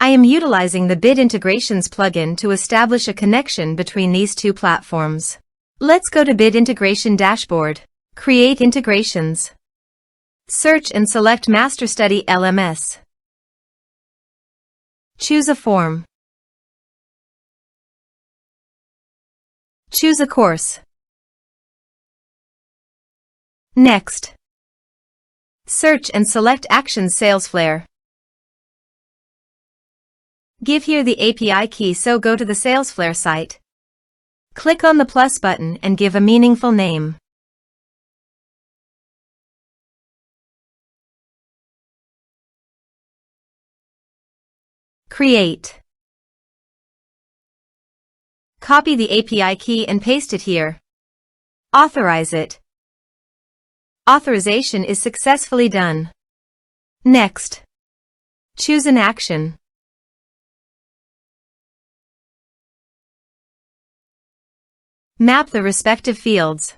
I am utilizing the Bit Integrations plugin to establish a connection between these two platforms. Let's go to Bit Integration Dashboard. Create integrations. Search and select MasterStudy LMS. Choose a form. Choose a course. Next. Search and select Actions Salesflare. Give here the API key, so go to the Salesflare site. Click on the plus button and give a meaningful name. Create. Copy the API key and paste it here. Authorize it. Authorization is successfully done. Next. Choose an action. Map the respective fields.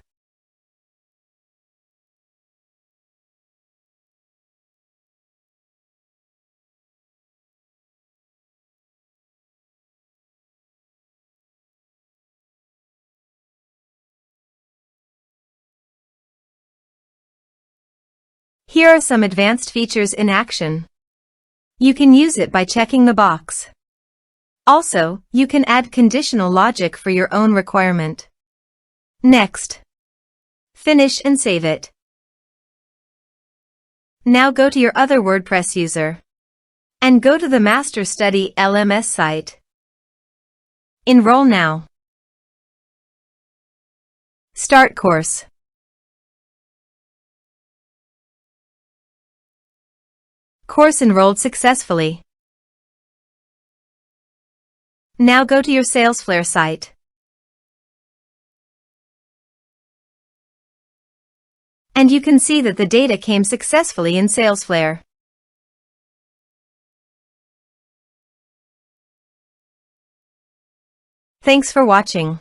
Here are some advanced features in action. You can use it by checking the box. Also, you can add conditional logic for your own requirement. Next. Finish and save it. Now go to your other WordPress user. And go to the MasterStudy LMS site. Enroll now. Start course. Course enrolled successfully. Now go to your Salesflare site. And you can see that the data came successfully in Salesflare. Thanks for watching.